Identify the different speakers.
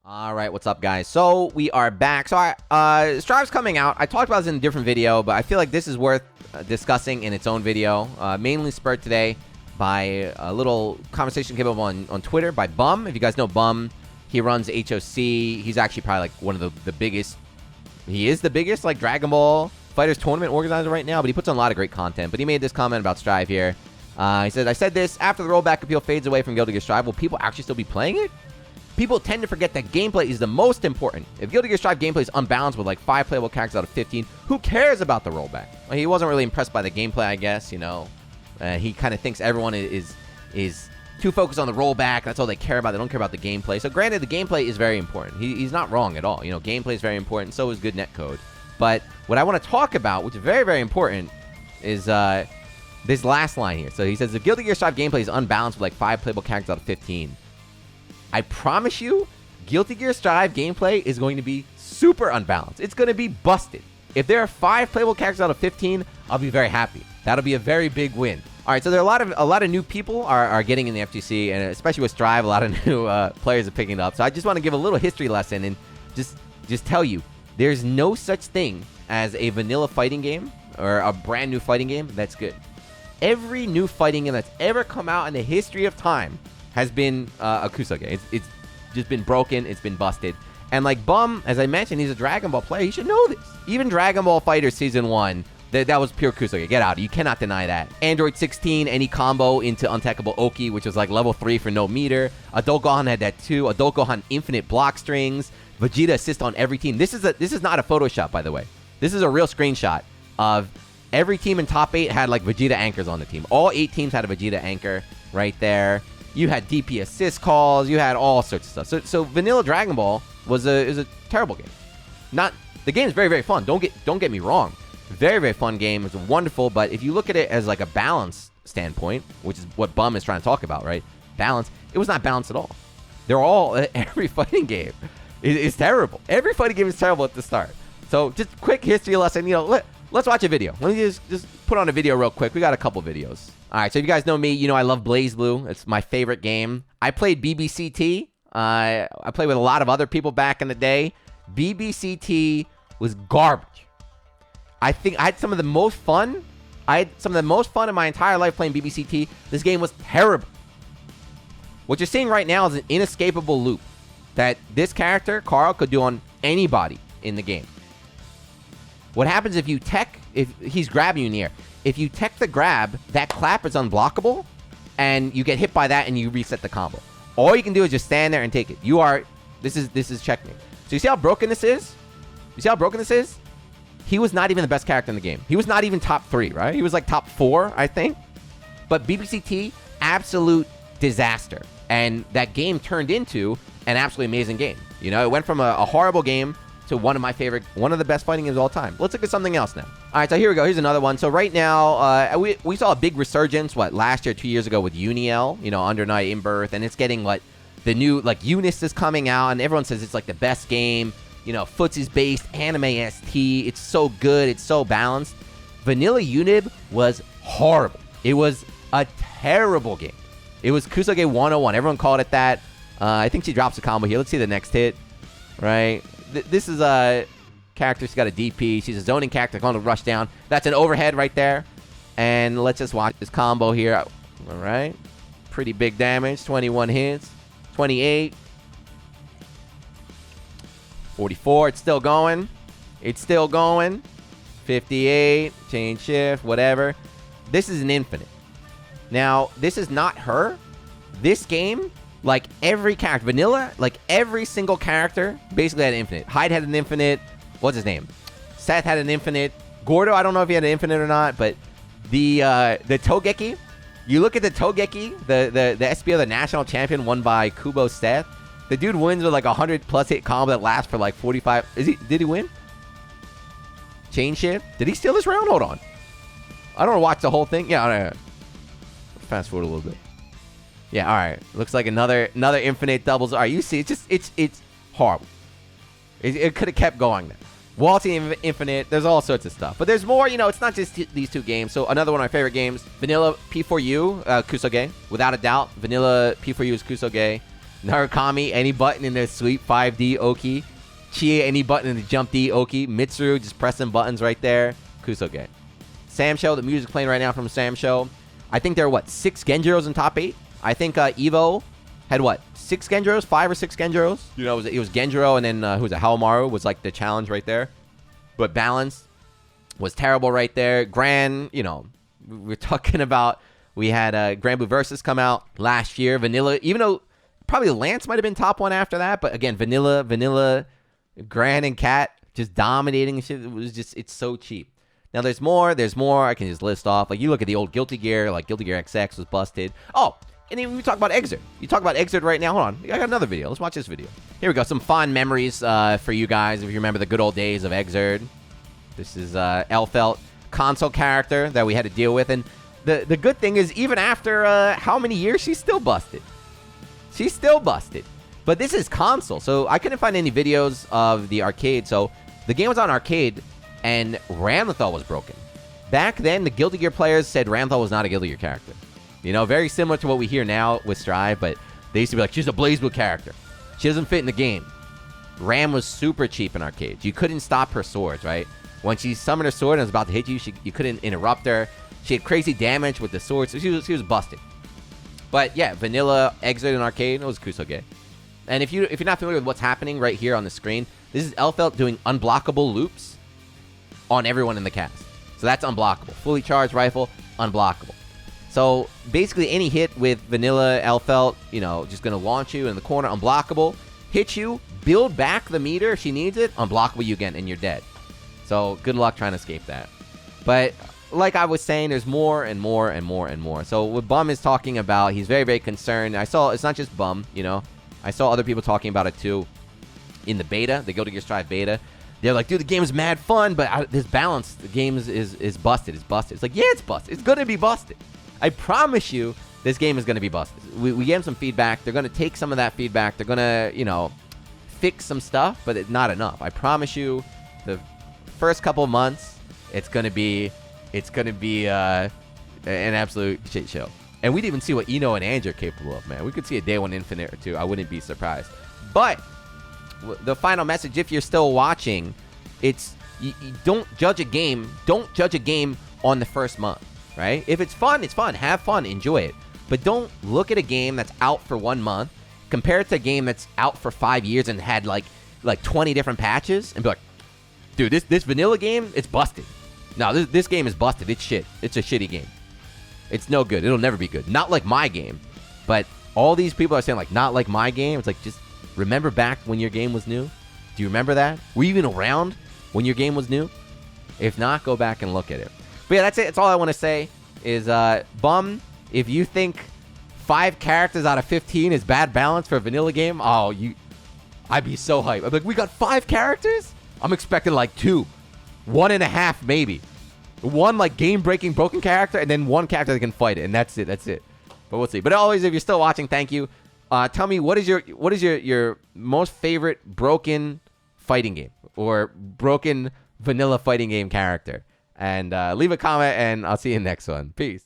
Speaker 1: All right, what's up, guys? So we are back. So Strive's coming out. I talked about this in a different video, but I feel like this is worth discussing in its own video. Mainly spurred today by a little conversation came up on Twitter by Bum. If you guys know Bum, he runs HOC. He's actually probably like one of the biggest. He is the biggest like Dragon Ball Fighters tournament organizer right now, but he puts on a lot of great content. But he made this comment about Strive here. He said, "I said this after the rollback appeal fades away from Guilty Gear Strive. Will people actually still be playing it? People tend to forget that gameplay is the most important. If Guilty Gear Strive gameplay is unbalanced with like 5 playable characters out of 15, who cares about the rollback?" Well, he wasn't really impressed by the gameplay, I guess. You know, he kind of thinks everyone is too focused on the rollback. That's all they care about. They don't care about the gameplay. So granted, the gameplay is very important. He's not wrong at all. You know, gameplay is very important. So is good netcode. But what I want to talk about, which is very, very important, is this last line here. So he says, "If Guilty Gear Strive gameplay is unbalanced with like 5 playable characters out of 15, I promise you, Guilty Gear Strive gameplay is going to be super unbalanced. It's going to be busted. If there are 5 playable characters out of 15, I'll be very happy. That'll be a very big win." All right, so there are a lot of new people are getting in the FGC, and especially with Strive, a lot of new players are picking it up. So I just want to give a little history lesson and just tell you, there's no such thing as a vanilla fighting game or a brand new fighting game that's good. Every new fighting game that's ever come out in the history of time has been a Kusoge. It's just been broken. It's been busted. And like Bum, as I mentioned, he's a Dragon Ball player. He should know this. Even Dragon Ball FighterZ Season 1, that was pure Kusoge. Get out. You cannot deny that. Android 16, any combo into Untechable Oki, which was like level 3 for no meter. Adult Gohan had that too. Adult Gohan infinite block strings. Vegeta assist on every team. This is not a Photoshop, by the way. This is a real screenshot of every team in top 8 had like Vegeta anchors on the team. All 8 teams had a Vegeta anchor right there. You had DP assist calls. You had all sorts of stuff. So Vanilla Dragon Ball is a terrible game. The game is very, very fun. Don't get me wrong. Very, very fun game. It's wonderful. But if you look at it as like a balance standpoint, which is what Bum is trying to talk about, right? Balance. It was not balanced at all. Every fighting game is terrible. Every fighting game is terrible at the start. So just quick history lesson. You know, let's watch a video. Let me just put on a video real quick. We got a couple videos. All right, so if you guys know me, you know I love BlazBlue. It's my favorite game. I played BBCT. I played with a lot of other people back in the day. BBCT was garbage. I think I had some of the most fun. In my entire life playing BBCT. This game was terrible. What you're seeing right now is an inescapable loop that this character, Carl, could do on anybody in the game. What happens if he's grabbing you in the air? If you tech the grab, that clap is unblockable, and you get hit by that, and you reset the combo. All you can do is just stand there and take it. This is checkmate. So you see how broken this is? He was not even the best character in the game. He was not even top 3, right? He was like top 4, I think. But BBCT, absolute disaster. And that game turned into an absolutely amazing game. You know, it went from a horrible game to one of the best fighting games of all time. Let's look at something else now. All right, so here we go. Here's another one. So right now, we saw a big resurgence, last year, 2 years ago with Uniel, you know, Under Night in Birth, and it's getting the new, Eunice is coming out, and everyone says it's like the best game, you know, Footsie's based, anime ST, it's so good, it's so balanced. Vanilla Unib was horrible. It was a terrible game. It was Kusoge 101. Everyone called it that. I think she drops a combo here. Let's see the next hit, right? This is a character. She's got a DP. She's a zoning character going to rush down. That's an overhead right there. And let's just watch this combo here. All right. Pretty big damage. 21 hits. 28. 44. It's still going. 58. Chain shift. Whatever. This is an infinite. Now, this is not her. This game, like every character, vanilla, like every single character basically had an infinite. Hyde had an infinite. What's his name? Seth had an infinite. Gordo, I don't know if he had an infinite or not, but the Togeki, you look at the Togeki, the SBO, the national champion won by Kubo Seth. The dude wins with like 100+ hit combo that lasts for like 45. Did he win? Chain shift? Did he steal this round? Hold on. I don't want to watch the whole thing. Yeah, all right. Fast forward a little bit. Yeah, all right. Looks like another infinite doubles. All right, you see, it's horrible. It could have kept going there. Waltzing Infinite, there's all sorts of stuff. But there's more, you know, it's not just these two games. So another one of my favorite games, Vanilla P4U, Kusoge. Without a doubt, Vanilla P4U is Kusoge. Narukami, any button in the sweep 5D Oki. Chie, any button in the jump D Oki. Mitsuru, just pressing buttons right there. Kusoge. Sam Show, the music playing right now from Sam Show. I think there are, what, 6 Genjiros in top 8? I think Evo had, what, 6 Genjiros? 5 or 6 Genjiros? You know, it was Genjiro, and then, who was it? Hawamaru was, like, the challenge right there. But balance was terrible right there. Gran, you know, we're talking about, we had Grand Blue Versus come out last year. Vanilla, even though probably Lance might have been top 1 after that, but again, Vanilla, Gran and Cat just dominating shit. It was just, it's so cheap. Now there's more. I can just list off. Like, you look at the old Guilty Gear, like Guilty Gear XX was busted. Oh, and then we talk about Exert. You talk about Exert right now. Hold on. I got another video. Let's watch this video. Here we go. Some fond memories for you guys if you remember the good old days of Exert. This is Elphelt, console character that we had to deal with. And the good thing is, even after how many years, she's still busted. She's still busted. But this is console, so I couldn't find any videos of the arcade. So the game was on arcade, and Ramlethal was broken. Back then, the Guilty Gear players said Ramlethal was not a Guilty Gear character. You know, very similar to what we hear now with Strive, but they used to be like, she's a BlazBlue character. She doesn't fit in the game. Ram was super cheap in arcades. You couldn't stop her swords, right? When she summoned her sword and was about to hit you, you couldn't interrupt her. She had crazy damage with the sword, so she was busted. But yeah, vanilla Exit in arcade, it was Kusoge. And if you're not familiar with what's happening right here on the screen, this is Elphelt doing unblockable loops on everyone in the cast. So that's unblockable. Fully charged rifle, unblockable. So basically any hit with vanilla Elphelt, you know, just going to launch you in the corner, unblockable, hit you, build back the meter if she needs it, unblockable you again, and you're dead. So good luck trying to escape that. But like I was saying, there's more and more and more and more. So what Bum is talking about, he's very, very concerned. I saw, it's not just Bum, you know. I saw other people talking about it too in the beta, the Guilty Gear Strive beta. They're like, dude, the game is mad fun, but this balance, the game is busted. It's busted. It's like, yeah, it's busted. It's going to be busted. I promise you, this game is going to be busted. We gave them some feedback. They're going to take some of that feedback. They're going to, you know, fix some stuff, but it's not enough. I promise you, the first couple months, it's going to be an absolute shit show. And we didn't even see what Ino and Angie are capable of, man. We could see a Day 1 Infinite or two. I wouldn't be surprised. But the final message, if you're still watching, it's you don't judge a game. Don't judge a game on the first month, right? If it's fun, it's fun. Have fun. Enjoy it. But don't look at a game that's out for 1 month, compare it to a game that's out for 5 years and had like 20 different patches, and be like, dude, this vanilla game, it's busted. No, this game is busted. It's shit. It's a shitty game. It's no good. It'll never be good. Not like my game. But all these people are saying, like, not like my game. It's like, just remember back when your game was new. Do you remember that? Were you even around when your game was new? If not, go back and look at it. But yeah, that's it. That's all I want to say is, Bum, if you think 5 characters out of 15 is bad balance for a vanilla game, I'd be so hyped. I'd be like, we got 5 characters? I'm expecting like 2. 1.5 maybe. 1 like game-breaking broken character, and then 1 character that can fight it, and that's it. But we'll see. But always, if you're still watching, thank you. Tell me, what is your most favorite broken fighting game or broken vanilla fighting game character? And leave a comment, and I'll see you in the next one. Peace.